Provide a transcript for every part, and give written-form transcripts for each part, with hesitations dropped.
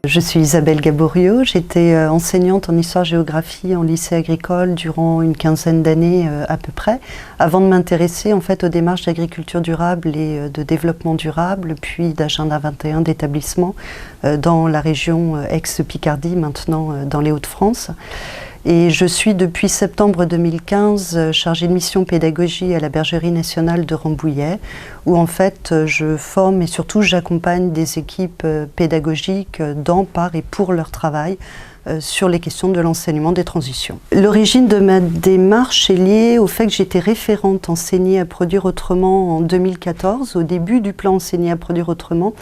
Je suis Isabelle Gaborio, j'étais enseignante en histoire-géographie en lycée agricole durant une quinzaine d'années à peu près, avant de m'intéresser en fait aux démarches d'agriculture durable et de développement durable, puis d'Agenda 21 d'établissement dans la région ex-Picardie, maintenant dans les Hauts-de-France. Et je suis depuis septembre 2015 chargée de mission pédagogie à la Bergerie nationale de Rambouillet, où en fait je forme et surtout j'accompagne des équipes pédagogiques dans, par et pour leur travail sur les questions de l'enseignement des transitions. L'origine de ma démarche est liée au fait que j'étais référente Enseigner à produire autrement en 2014, au début du plan Enseigner à produire autrement,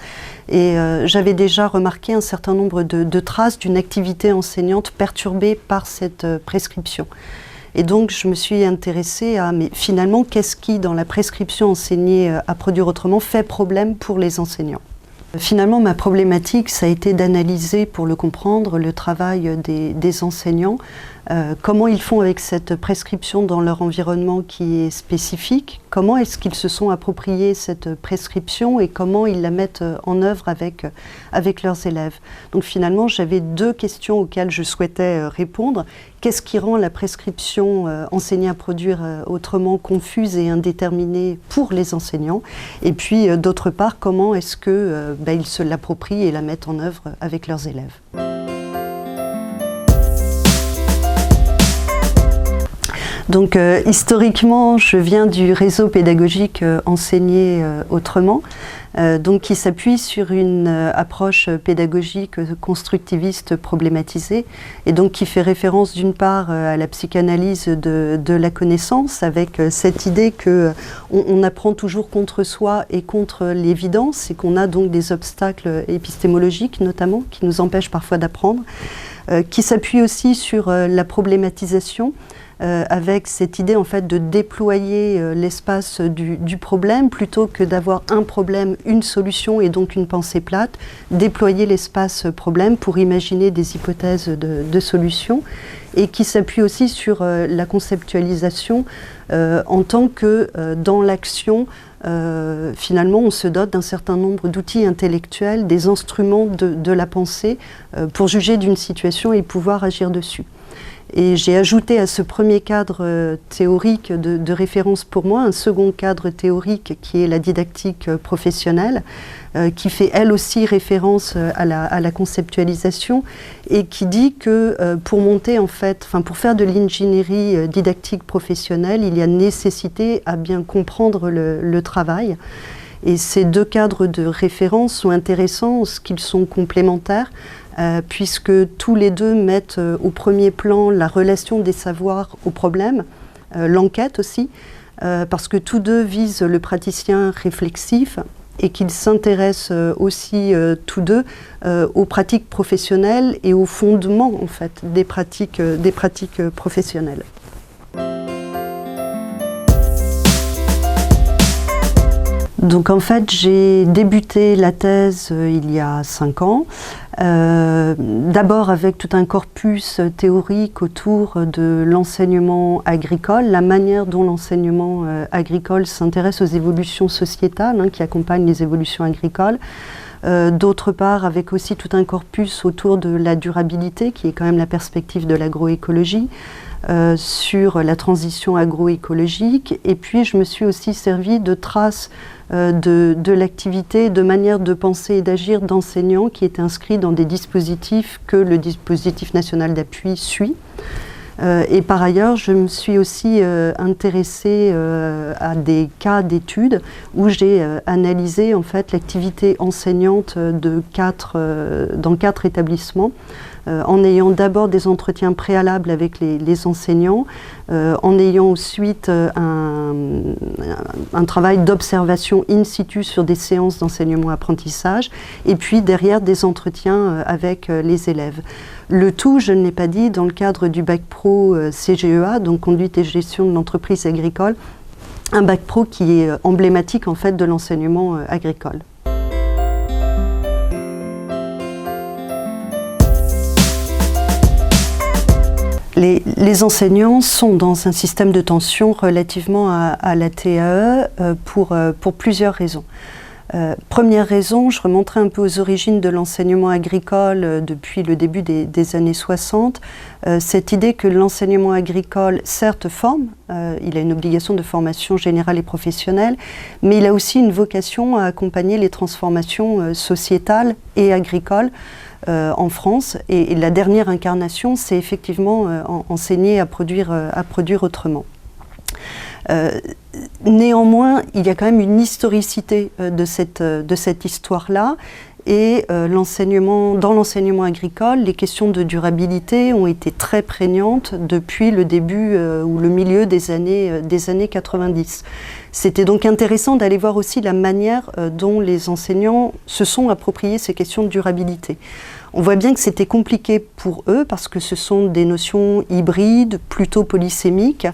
et j'avais déjà remarqué un certain nombre de traces d'une activité enseignante perturbée par cette prescription. Et donc je me suis intéressée à, mais finalement, qu'est-ce qui, dans la prescription Enseigner à produire autrement, fait problème pour les enseignants ? Finalement, ma problématique, ça a été d'analyser, pour le comprendre, le travail des enseignants, comment ils font avec cette prescription dans leur environnement qui est spécifique, comment est-ce qu'ils se sont appropriés cette prescription et comment ils la mettent en œuvre avec leurs élèves. Donc finalement, j'avais deux questions auxquelles je souhaitais répondre. Qu'est-ce qui rend la prescription Enseigner à produire autrement confuse et indéterminée pour les enseignants? Et puis d'autre part, comment est-ce que ils se l'approprient et la mettent en œuvre avec leurs élèves? Donc historiquement, je viens du réseau pédagogique Enseigner autrement, donc qui s'appuie sur une approche pédagogique constructiviste problématisée, et donc qui fait référence d'une part à la psychanalyse de la connaissance, avec cette idée qu'on apprend toujours contre soi et contre l'évidence, et qu'on a donc des obstacles épistémologiques notamment, qui nous empêchent parfois d'apprendre, qui s'appuie aussi sur la problématisation, avec cette idée en fait de déployer l'espace du problème plutôt que d'avoir un problème, une solution et donc une pensée plate, déployer l'espace problème pour imaginer des hypothèses de solutions, et qui s'appuie aussi sur la conceptualisation en tant que dans l'action, finalement on se dote d'un certain nombre d'outils intellectuels, des instruments de la pensée pour juger d'une situation et pouvoir agir dessus. Et j'ai ajouté à ce premier cadre théorique de référence pour moi un second cadre théorique qui est la didactique professionnelle, qui fait elle aussi référence à la conceptualisation et qui dit que pour monter en fait, pour faire de l'ingénierie didactique professionnelle, il y a nécessité à bien comprendre le travail. Et ces deux cadres de référence sont intéressants parce qu'ils sont complémentaires, puisque tous les deux mettent au premier plan la relation des savoirs au problème, l'enquête aussi, parce que tous deux visent le praticien réflexif et qu'ils s'intéressent aussi tous deux aux pratiques professionnelles et aux fondements en fait, des pratiques professionnelles. Donc en fait, j'ai débuté la thèse il y a 5 ans, d'abord avec tout un corpus théorique autour de l'enseignement agricole, la manière dont l'enseignement agricole s'intéresse aux évolutions sociétales qui accompagnent les évolutions agricoles. D'autre part, avec aussi tout un corpus autour de la durabilité, qui est quand même la perspective de l'agroécologie, sur la transition agroécologique. Et puis, je me suis aussi servi de traces de l'activité, de manière de penser et d'agir d'enseignants qui est inscrit dans des dispositifs que le dispositif national d'appui suit. Et par ailleurs, je me suis aussi intéressée à des cas d'études où j'ai analysé en fait l'activité enseignante dans 4 établissements, en ayant d'abord des entretiens préalables avec les enseignants, en ayant ensuite un travail d'observation in situ sur des séances d'enseignement-apprentissage, et puis derrière des entretiens avec les élèves. Le tout, je ne l'ai pas dit, dans le cadre du bac pro CGEA, donc conduite et gestion de l'entreprise agricole, un bac pro qui est emblématique en fait de l'enseignement agricole. Les enseignants sont dans un système de tension relativement à la TAE pour plusieurs raisons. Première raison, je remonterai un peu aux origines de l'enseignement agricole depuis le début des années 60. Cette idée que l'enseignement agricole, certes, forme, il a une obligation de formation générale et professionnelle, mais il a aussi une vocation à accompagner les transformations sociétales et agricoles en France. Et la dernière incarnation, c'est effectivement enseigner à produire autrement. Néanmoins, il y a quand même une historicité de cette histoire-là, et dans l'enseignement agricole, les questions de durabilité ont été très prégnantes depuis le début ou le milieu des années 90. C'était donc intéressant d'aller voir aussi la manière dont les enseignants se sont appropriés ces questions de durabilité. On voit bien que c'était compliqué pour eux parce que ce sont des notions hybrides, plutôt polysémiques.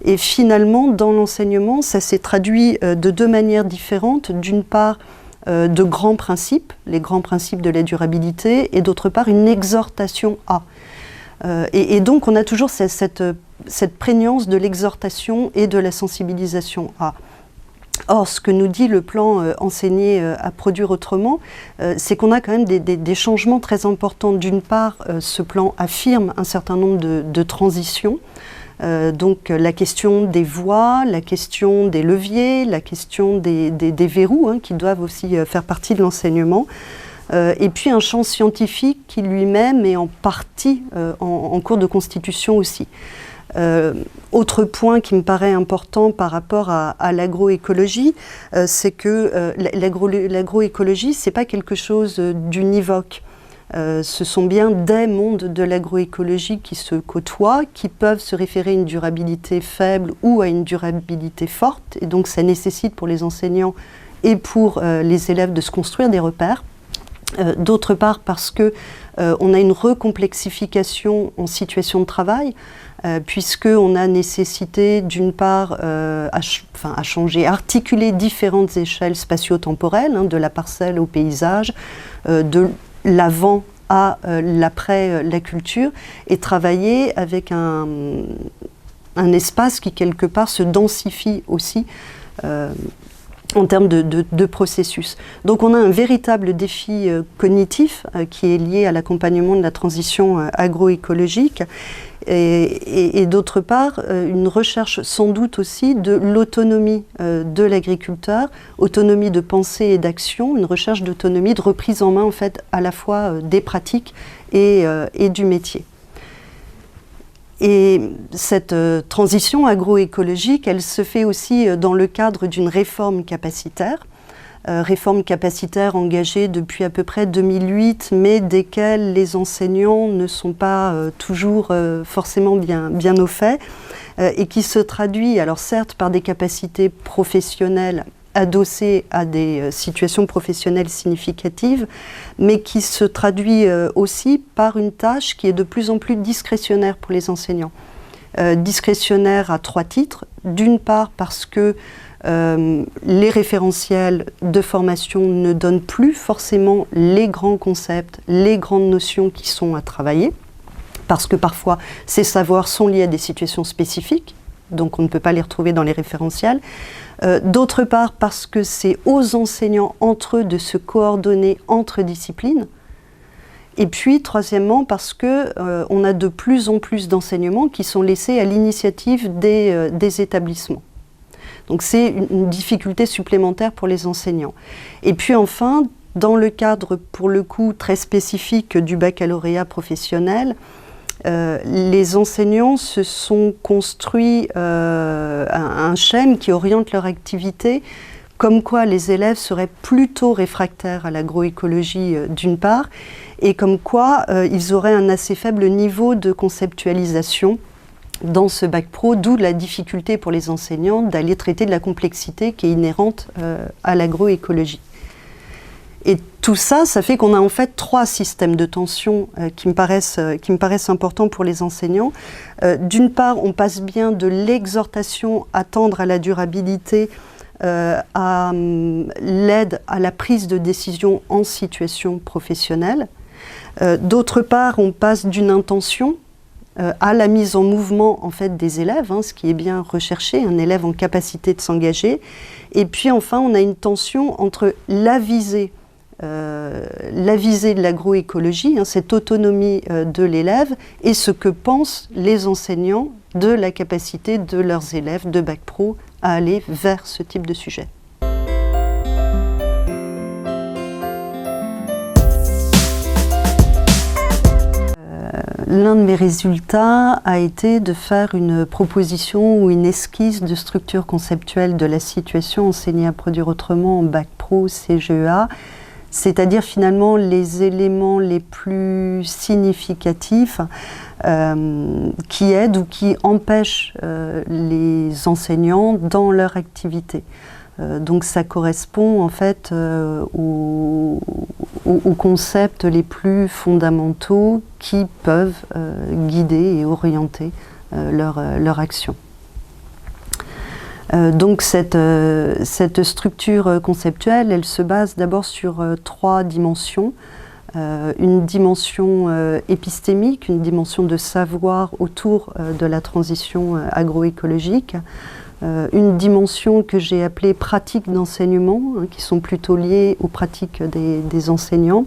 Et finalement, dans l'enseignement, ça s'est traduit de deux manières différentes. D'une part, de grands principes, les grands principes de la durabilité, et d'autre part, une exhortation à. Et donc, on a toujours cette prégnance de l'exhortation et de la sensibilisation à. Or, ce que nous dit le plan enseigner à produire autrement, c'est qu'on a quand même des changements très importants. D'une part, ce plan affirme un certain nombre de transitions. Donc la question des voies, la question des leviers, la question des verrous qui doivent aussi faire partie de l'enseignement, et puis un champ scientifique qui lui-même est en partie en cours de constitution aussi. Autre point qui me paraît important par rapport à l'agroécologie, c'est que l'agroécologie, c'est pas quelque chose d'univoque. Ce sont bien des mondes de l'agroécologie qui se côtoient, qui peuvent se référer à une durabilité faible ou à une durabilité forte. Et donc ça nécessite pour les enseignants et pour les élèves de se construire des repères. D'autre part parce qu'on a une recomplexification en situation de travail, puisqu'on a nécessité d'une part à changer, à articuler différentes échelles spatio-temporelles, de la parcelle au paysage, de l'avant à l'après la culture, et travailler avec un espace qui quelque part se densifie aussi en termes de processus. Donc on a un véritable défi cognitif qui est lié à l'accompagnement de la transition agroécologique, et d'autre part une recherche sans doute aussi de l'autonomie de l'agriculteur, autonomie de pensée et d'action, une recherche d'autonomie, de reprise en main en fait à la fois des pratiques et du métier. Et cette transition agroécologique, elle se fait aussi dans le cadre d'une réforme capacitaire engagée depuis à peu près 2008, mais desquelles les enseignants ne sont pas toujours forcément bien au fait, et qui se traduit, alors certes par des capacités professionnelles adossé à des situations professionnelles significatives, mais qui se traduit aussi par une tâche qui est de plus en plus discrétionnaire pour les enseignants. Discrétionnaire à trois titres. D'une part parce que les référentiels de formation ne donnent plus forcément les grands concepts, les grandes notions qui sont à travailler, parce que parfois ces savoirs sont liés à des situations spécifiques, donc on ne peut pas les retrouver dans les référentiels. D'autre part parce que c'est aux enseignants entre eux de se coordonner entre disciplines. Et puis troisièmement parce que on a de plus en plus d'enseignements qui sont laissés à l'initiative des établissements. Donc c'est une difficulté supplémentaire pour les enseignants. Et puis enfin, dans le cadre pour le coup très spécifique du baccalauréat professionnel, les enseignants se sont construits un schème qui oriente leur activité comme quoi les élèves seraient plutôt réfractaires à l'agroécologie d'une part, et comme quoi ils auraient un assez faible niveau de conceptualisation dans ce bac pro, d'où la difficulté pour les enseignants d'aller traiter de la complexité qui est inhérente à l'agroécologie. Et tout ça, ça fait qu'on a en fait trois systèmes de tension qui me paraissent importants pour les enseignants. D'une part, on passe bien de l'exhortation à tendre à la durabilité à l'aide à la prise de décision en situation professionnelle. D'autre part, on passe d'une intention à la mise en mouvement en fait, des élèves, ce qui est bien recherché, un élève en capacité de s'engager. Et puis enfin, on a une tension entre la visée de l'agroécologie, cette autonomie de l'élève, et ce que pensent les enseignants de la capacité de leurs élèves de Bac Pro à aller vers ce type de sujet. L'un de mes résultats a été de faire une proposition ou une esquisse de structure conceptuelle de la situation enseignée à produire autrement en Bac Pro CGEA, c'est-à-dire finalement les éléments les plus significatifs qui aident ou qui empêchent les enseignants dans leur activité. Donc ça correspond en fait aux concepts les plus fondamentaux qui peuvent guider et orienter leur action. Donc cette structure conceptuelle, elle se base d'abord sur 3 dimensions. Une dimension épistémique, une dimension de savoir autour de la transition agroécologique, une dimension que j'ai appelée pratique d'enseignement, qui sont plutôt liées aux pratiques des enseignants,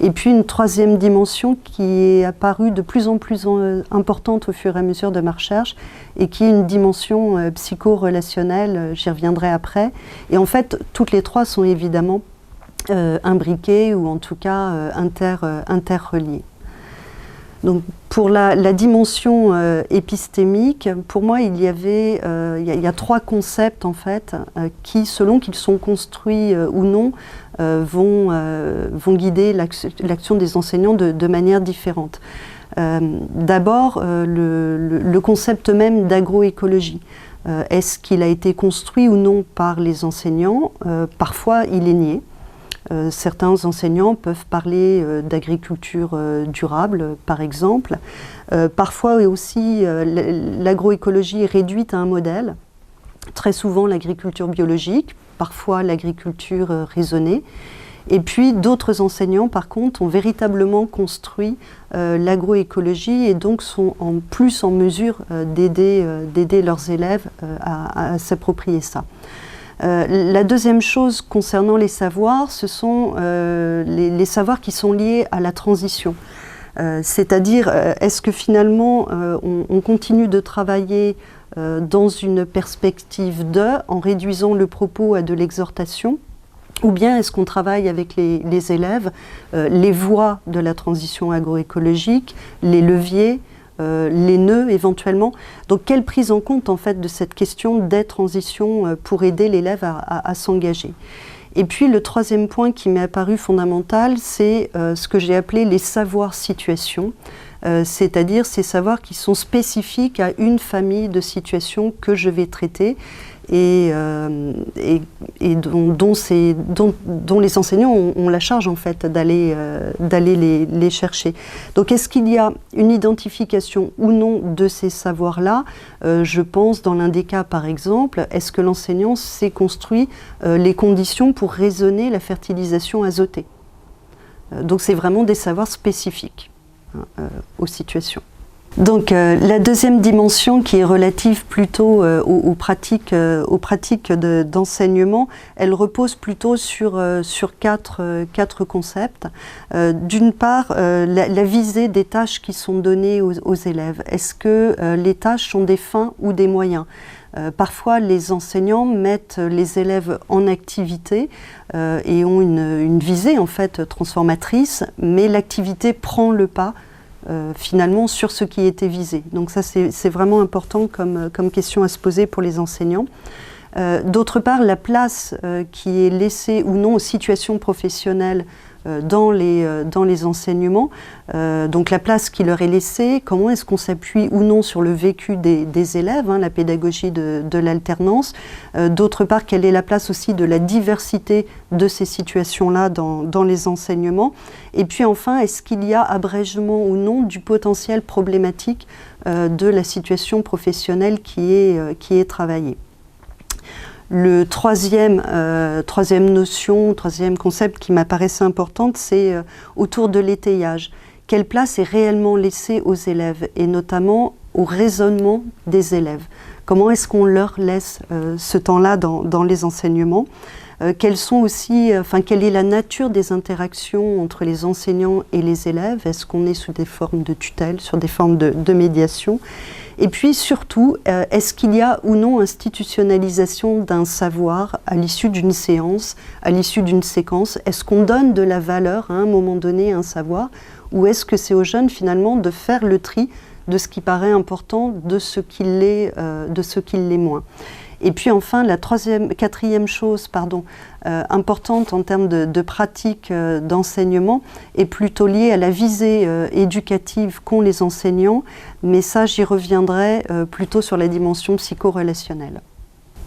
et puis une 3e dimension qui est apparue de plus en plus importante au fur et à mesure de ma recherche, et qui est une dimension psycho-relationnelle, j'y reviendrai après. Et en fait, toutes les 3 sont évidemment imbriquées ou en tout cas interreliées. Donc pour la dimension épistémique, pour moi il y a 3 concepts en fait qui, selon qu'ils sont construits ou non, vont guider l'action des enseignants de manière différente. D'abord le concept même d'agroécologie. Est-ce qu'il a été construit ou non par les enseignants? Parfois il est nié. Certains enseignants peuvent parler d'agriculture durable, par exemple. Parfois aussi, l'agroécologie est réduite à un modèle. Très souvent l'agriculture biologique, parfois l'agriculture raisonnée. Et puis d'autres enseignants, par contre, ont véritablement construit l'agroécologie et donc sont plus en mesure d'aider leurs élèves à s'approprier ça. La deuxième chose concernant les savoirs, ce sont les savoirs qui sont liés à la transition. C'est-à-dire, est-ce que finalement on continue de travailler dans une perspective en réduisant le propos à de l'exhortation, ou bien est-ce qu'on travaille avec les élèves les voies de la transition agroécologique, les leviers, les nœuds éventuellement. Donc quelle prise en compte en fait de cette question des transitions pour aider l'élève à s'engager. Et puis le 3e point qui m'est apparu fondamental, c'est ce que j'ai appelé les savoirs situations, c'est-à-dire ces savoirs qui sont spécifiques à une famille de situations que je vais traiter et dont les enseignants ont la charge en fait d'aller les chercher. Donc est-ce qu'il y a une identification ou non de ces savoirs-là? Je pense dans l'un des cas par exemple, est-ce que l'enseignant s'est construit les conditions pour raisonner la fertilisation azotée? Donc c'est vraiment des savoirs spécifiques aux situations. Donc la deuxième dimension qui est relative plutôt aux pratiques d'enseignement, elle repose plutôt sur 4 concepts. D'une part, la visée des tâches qui sont données aux élèves. Est-ce que les tâches sont des fins ou des moyens? Parfois, les enseignants mettent les élèves en activité et ont une visée en fait transformatrice, mais l'activité prend le pas finalement sur ce qui était visé. Donc ça c'est vraiment important comme question à se poser pour les enseignants. D'autre part, la place qui est laissée ou non aux situations professionnelles dans les enseignements, donc la place qui leur est laissée, comment est-ce qu'on s'appuie ou non sur le vécu des élèves, la pédagogie de l'alternance. D'autre part, quelle est la place aussi de la diversité de ces situations-là dans les enseignements. Et puis enfin, est-ce qu'il y a abrégement ou non du potentiel problématique de la situation professionnelle qui est travaillée. Le troisième notion, troisième concept qui m'apparaissait importante, c'est autour de l'étayage. quelle place est réellement laissée aux élèves et notamment au raisonnement des élèves. Comment est-ce qu'on leur laisse ce temps-là dans les enseignements? Quelles sont aussi, quelle est la nature des interactions entre les enseignants et les élèves? Est-ce qu'on est sous des formes de tutelle, sur des formes de médiation? Et puis surtout, est-ce qu'il y a ou non institutionnalisation d'un savoir à l'issue d'une séance, à l'issue d'une séquence? Est-ce qu'on donne de la valeur à un moment donné à un savoir? Ou est-ce que c'est aux jeunes finalement de faire le tri de ce qui paraît important, de ce qui l'est moins? Et puis enfin, la quatrième chose importante en termes de pratique d'enseignement est plutôt liée à la visée éducative qu'ont les enseignants, mais ça j'y reviendrai plutôt sur la dimension psycho-relationnelle.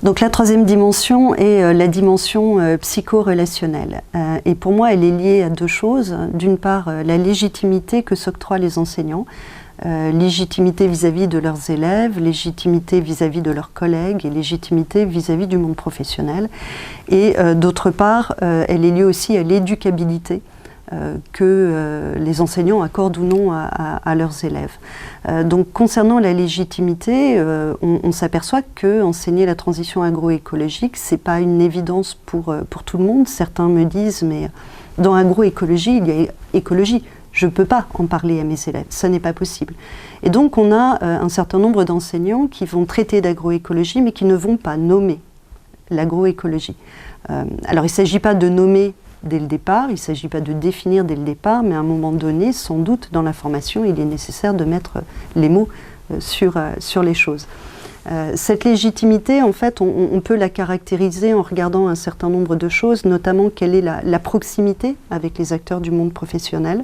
Donc la troisième dimension est la dimension psycho-relationnelle. Et pour moi, elle est liée à deux choses. D'une part, la légitimité que s'octroient les enseignants, légitimité vis-à-vis de leurs élèves, légitimité vis-à-vis de leurs collègues et légitimité vis-à-vis du monde professionnel. Et d'autre part, elle est liée aussi à l'éducabilité que les enseignants accordent ou non à leurs élèves. Donc concernant la légitimité, on s'aperçoit que enseigner la transition agroécologique, c'est pas une évidence pour tout le monde. Certains me disent, mais dans agroécologie, il y a écologie. Je ne peux pas en parler à mes élèves, ça n'est pas possible. Et donc on a un certain nombre d'enseignants qui vont traiter d'agroécologie mais qui ne vont pas nommer l'agroécologie. Alors il ne s'agit pas de nommer dès le départ, il ne s'agit pas de définir dès le départ, mais à un moment donné, sans doute dans la formation, il est nécessaire de mettre les mots sur les choses. Cette légitimité, en fait, on peut la caractériser en regardant un certain nombre de choses, notamment quelle est la proximité avec les acteurs du monde professionnel.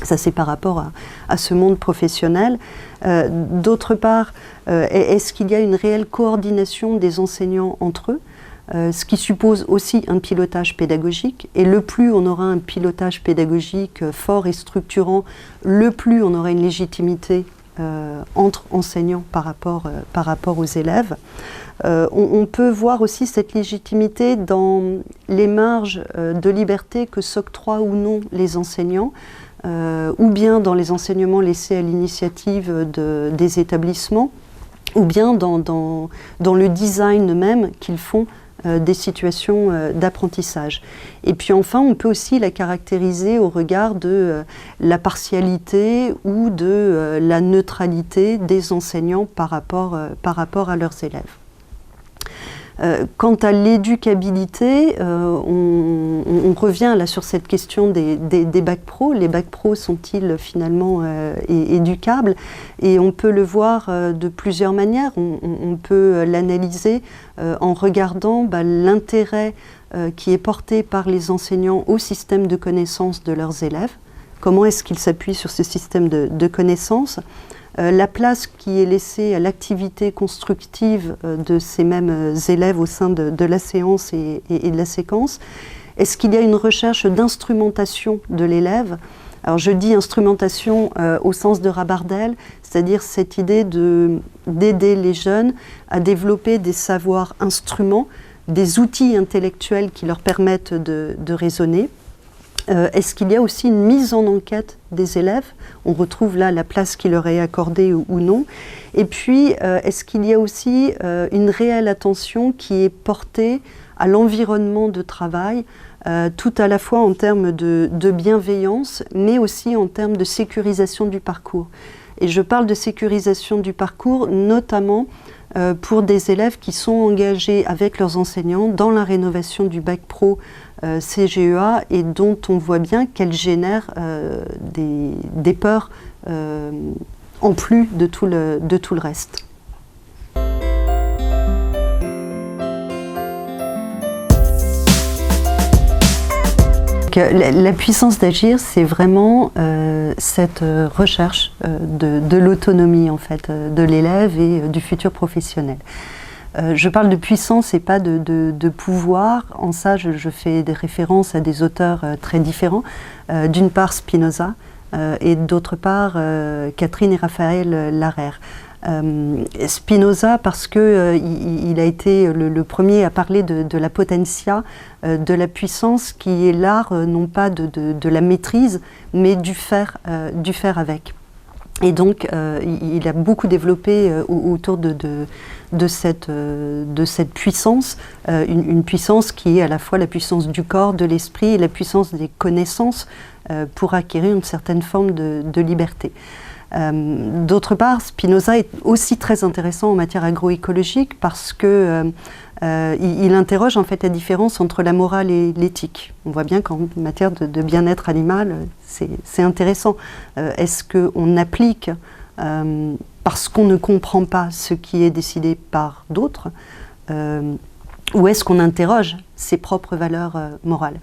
Ça, c'est par rapport à ce monde professionnel. D'autre part, est-ce qu'il y a une réelle coordination des enseignants entre eux, ce qui suppose aussi un pilotage pédagogique. Et le plus on aura un pilotage pédagogique fort et structurant, le plus on aura une légitimité entre enseignants par rapport aux élèves. On peut voir aussi cette légitimité dans les marges de liberté que s'octroient ou non les enseignants, ou bien dans les enseignements laissés à l'initiative des établissements, ou bien dans le design même qu'ils font des situations d'apprentissage. Et puis enfin, on peut aussi la caractériser au regard de la partialité ou de la neutralité des enseignants par rapport à leurs élèves. Quant à l'éducabilité, on revient là sur cette question des bacs pro. Les bacs pro sont-ils finalement éducables? Et on peut le voir de plusieurs manières. On peut l'analyser en regardant l'intérêt qui est porté par les enseignants au système de connaissances de leurs élèves. Comment est-ce qu'ils s'appuient sur ce système de connaissances? La place qui est laissée à l'activité constructive de ces mêmes élèves au sein de la séance et de la séquence. Est-ce qu'il y a une recherche d'instrumentation de l'élève? Alors je dis instrumentation au sens de Rabardel, c'est-à-dire cette idée d'aider les jeunes à développer des savoirs instruments, des outils intellectuels qui leur permettent de raisonner. Est-ce qu'il y a aussi une mise en enquête des élèves? On retrouve là la place qui leur est accordée ou non. Et puis, est-ce qu'il y a aussi une réelle attention qui est portée à l'environnement de travail, tout à la fois en termes de bienveillance, mais aussi en termes de sécurisation du parcours? Et je parle de sécurisation du parcours, notamment pour des élèves qui sont engagés avec leurs enseignants dans la rénovation du bac pro CGEA et dont on voit bien qu'elle génère des peurs en plus de tout le reste. La puissance d'agir, c'est vraiment cette recherche de l'autonomie en fait, de l'élève et du futur professionnel. Je parle de puissance et pas de pouvoir. En ça, je fais des références à des auteurs très différents. D'une part Spinoza et d'autre part Catherine et Raphaël Larère. Spinoza, parce qu'il a été le premier à parler de la potentia, de la puissance, qui est l'art non pas de la maîtrise, mais du faire avec. Et donc, il a beaucoup développé autour de cette puissance, une puissance qui est à la fois la puissance du corps, de l'esprit et la puissance des connaissances pour acquérir une certaine forme de liberté. D'autre part, Spinoza est aussi très intéressant en matière agroécologique parce que il interroge en fait la différence entre la morale et l'éthique. On voit bien qu'en matière de bien-être animal, c'est intéressant. Est-ce qu'on applique parce qu'on ne comprend pas ce qui est décidé par d'autres, ou est-ce qu'on interroge ses propres valeurs morales?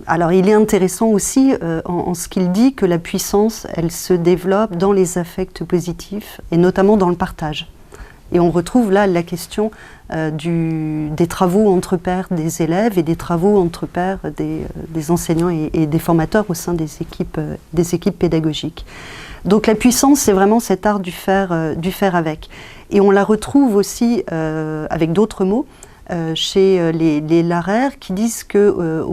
Alors il est intéressant aussi en ce qu'il dit que la puissance, elle se développe dans les affects positifs et notamment dans le partage. Et on retrouve là la question des travaux entre pairs des élèves et des travaux entre pairs des enseignants et des formateurs au sein des équipes pédagogiques. Donc la puissance, c'est vraiment cet art du faire avec. Et on la retrouve aussi avec d'autres mots chez les Larère qui disent que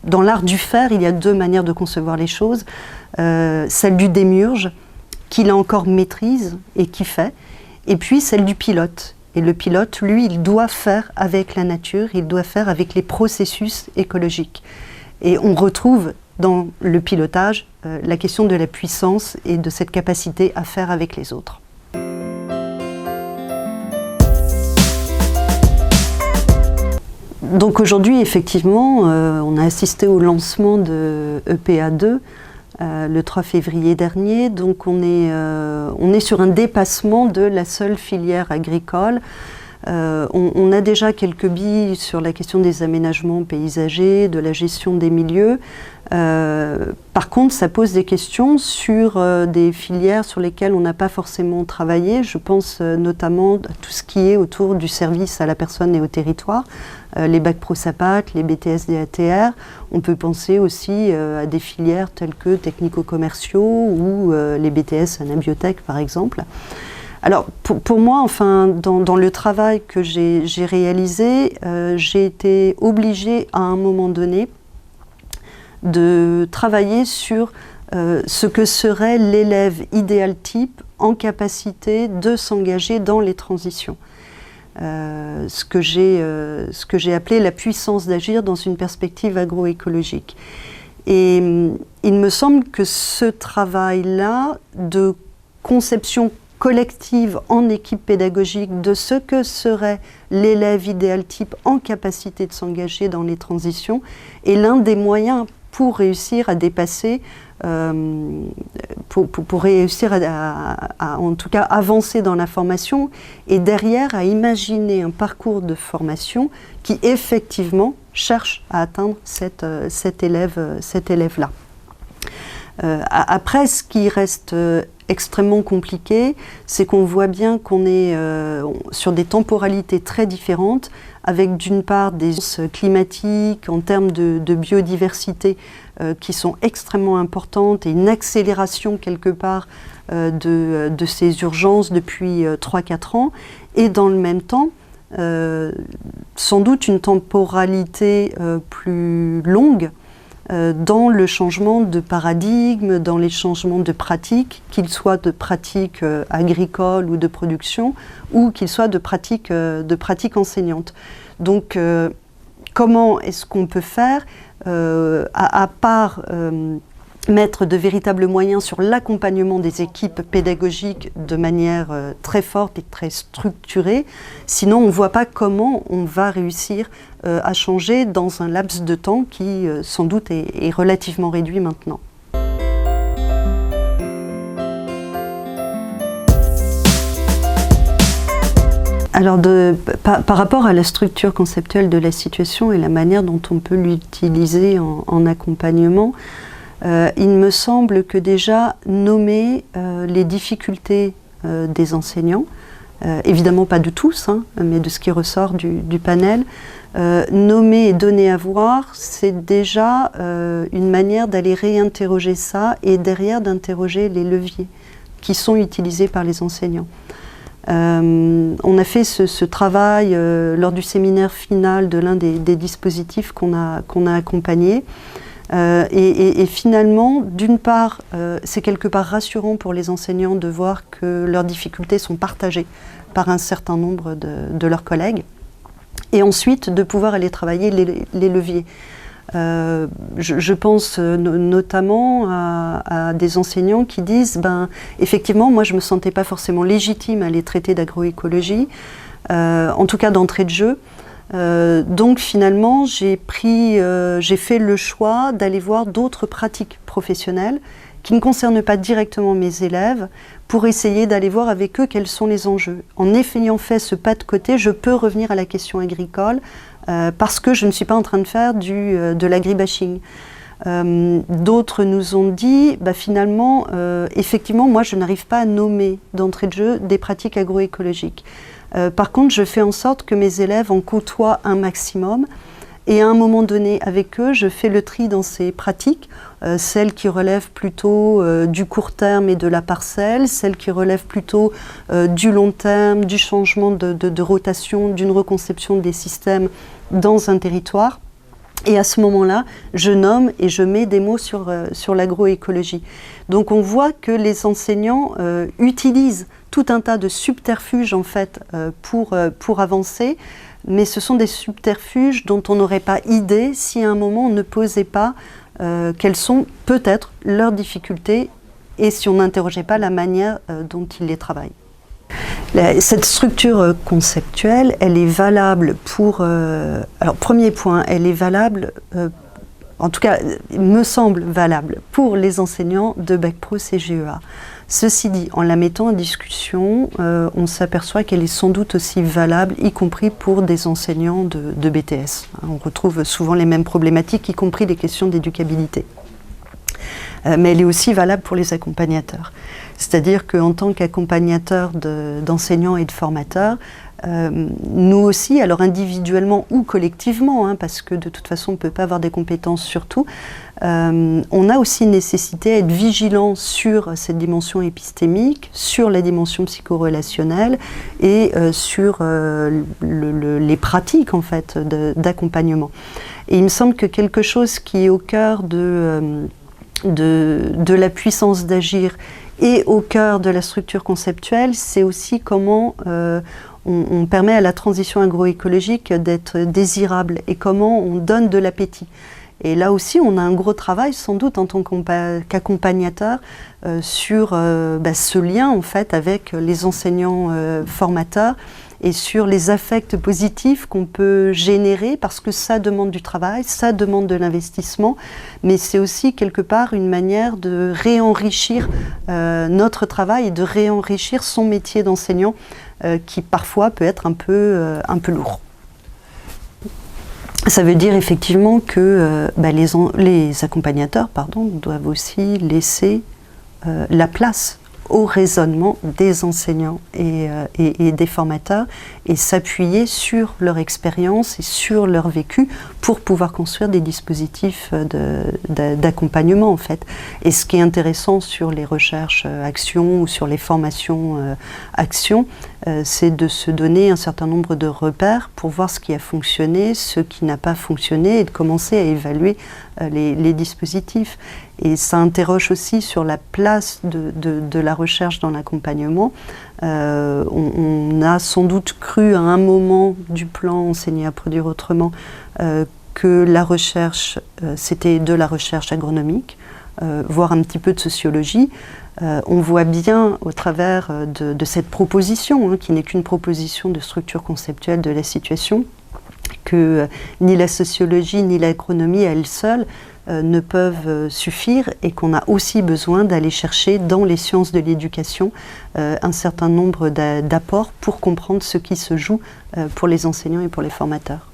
dans l'art du faire, il y a deux manières de concevoir les choses. Celle du démiurge, qui là encore maîtrise et qui fait, et puis celle du pilote. Et le pilote, lui, il doit faire avec la nature, il doit faire avec les processus écologiques. Et on retrouve dans le pilotage la question de la puissance et de cette capacité à faire avec les autres. Donc aujourd'hui, effectivement, on a assisté au lancement de EPA2 le 3 février dernier. Donc on est sur un dépassement de la seule filière agricole. On a déjà quelques billes sur la question des aménagements paysagers, de la gestion des milieux. Par contre, ça pose des questions sur des filières sur lesquelles on n'a pas forcément travaillé. Je pense notamment à tout ce qui est autour du service à la personne et au territoire, les bacs pro-SAPAT, les BTS DATR. On peut penser aussi à des filières telles que technico-commerciaux ou les BTS anabiotech par exemple. Alors pour moi, enfin, dans le travail que j'ai réalisé, j'ai été obligée à un moment donné de travailler sur ce que serait l'élève idéal type en capacité de s'engager dans les transitions. Ce que j'ai appelé la puissance d'agir dans une perspective agroécologique. Et il me semble que ce travail-là de conception collective en équipe pédagogique de ce que serait l'élève idéal type en capacité de s'engager dans les transitions est l'un des moyens pour réussir à dépasser, pour réussir à en tout cas avancer dans la formation et derrière à imaginer un parcours de formation qui effectivement cherche à atteindre cet élève-là. Après, ce qui reste extrêmement compliqué, c'est qu'on voit bien qu'on est sur des temporalités très différentes, avec d'une part des climatiques en termes de biodiversité qui sont extrêmement importantes et une accélération quelque part de ces urgences depuis 3-4 ans, et dans le même temps, sans doute une temporalité plus longue dans le changement de paradigme, dans les changements de pratiques, qu'ils soient de pratiques agricoles ou de production, ou qu'ils soient de pratiques enseignantes. Donc, comment est-ce qu'on peut faire, à part mettre de véritables moyens sur l'accompagnement des équipes pédagogiques de manière très forte et très structurée, sinon on ne voit pas comment on va réussir à changer dans un laps de temps qui sans doute est relativement réduit maintenant. Alors par rapport à la structure conceptuelle de la situation et la manière dont on peut l'utiliser en accompagnement, il me semble que déjà nommer les difficultés des enseignants, évidemment pas de tous, hein, mais de ce qui ressort du panel, nommer et donner à voir, c'est déjà une manière d'aller réinterroger ça et derrière d'interroger les leviers qui sont utilisés par les enseignants. On a fait ce travail lors du séminaire final de l'un des dispositifs qu'on a accompagné. Et finalement, d'une part, c'est quelque part rassurant pour les enseignants de voir que leurs difficultés sont partagées par un certain nombre de leurs collègues. Et ensuite, de pouvoir aller travailler les leviers. Je pense notamment à des enseignants qui disent effectivement, moi je ne me sentais pas forcément légitime à aller traiter d'agroécologie, en tout cas d'entrée de jeu. Donc finalement, j'ai fait le choix d'aller voir d'autres pratiques professionnelles qui ne concernent pas directement mes élèves, pour essayer d'aller voir avec eux quels sont les enjeux. En ayant fait ce pas de côté, je peux revenir à la question agricole, parce que je ne suis pas en train de faire de l'agribashing. D'autres nous ont dit, finalement, effectivement, moi je n'arrive pas à nommer d'entrée de jeu des pratiques agroécologiques. Par contre, je fais en sorte que mes élèves en côtoient un maximum, et à un moment donné, avec eux, je fais le tri dans ces pratiques, celles qui relèvent plutôt du court terme et de la parcelle, celles qui relèvent plutôt du long terme, du changement de rotation, d'une reconception des systèmes dans un territoire. Et à ce moment-là, je nomme et je mets des mots sur l'agroécologie. Donc on voit que les enseignants utilisent tout un tas de subterfuges en fait, pour avancer, mais ce sont des subterfuges dont on n'aurait pas idée si à un moment on ne posait pas quelles sont peut-être leurs difficultés et si on n'interrogeait pas la manière dont ils les travaillent. Cette structure conceptuelle, elle est valable pour... alors, premier point, elle est valable, en tout cas, me semble valable pour les enseignants de Bac Pro CGEA. Ceci dit, en la mettant en discussion, on s'aperçoit qu'elle est sans doute aussi valable, y compris pour des enseignants de BTS. On retrouve souvent les mêmes problématiques, y compris les questions d'éducabilité. Mais elle est aussi valable pour les accompagnateurs. C'est-à-dire qu'en tant qu'accompagnateurs d'enseignants et de formateurs, nous aussi, alors individuellement ou collectivement, parce que de toute façon on ne peut pas avoir des compétences sur tout, on a aussi nécessité à être vigilant sur cette dimension épistémique, sur la dimension psychorelationnelle et sur les pratiques en fait d'accompagnement. Et il me semble que quelque chose qui est au cœur de la puissance d'agir et au cœur de la structure conceptuelle, c'est aussi comment on permet à la transition agroécologique d'être désirable et comment on donne de l'appétit. Et là aussi, on a un gros travail, sans doute, en tant qu'accompagnateur, sur ce lien, en fait, avec les enseignants formateurs et sur les affects positifs qu'on peut générer, parce que ça demande du travail, ça demande de l'investissement, mais c'est aussi, quelque part, une manière de réenrichir notre travail et de réenrichir son métier d'enseignant, qui parfois peut être un peu lourd. Ça veut dire effectivement que les accompagnateurs doivent aussi laisser la place au raisonnement des enseignants et des formateurs et s'appuyer sur leur expérience et sur leur vécu pour pouvoir construire des dispositifs d'accompagnement en fait. Et ce qui est intéressant sur les recherches actions ou sur les formations actions, c'est de se donner un certain nombre de repères pour voir ce qui a fonctionné, ce qui n'a pas fonctionné et de commencer à évaluer les dispositifs. Et ça interroge aussi sur la place de la recherche dans l'accompagnement. On a sans doute cru à un moment du plan Enseigner à produire autrement que la recherche, c'était de la recherche agronomique, voire un petit peu de sociologie. On voit bien au travers de cette proposition, qui n'est qu'une proposition de structure conceptuelle de la situation, que ni la sociologie ni l'agronomie à elles seules ne peuvent suffire et qu'on a aussi besoin d'aller chercher dans les sciences de l'éducation un certain nombre d'apports pour comprendre ce qui se joue pour les enseignants et pour les formateurs.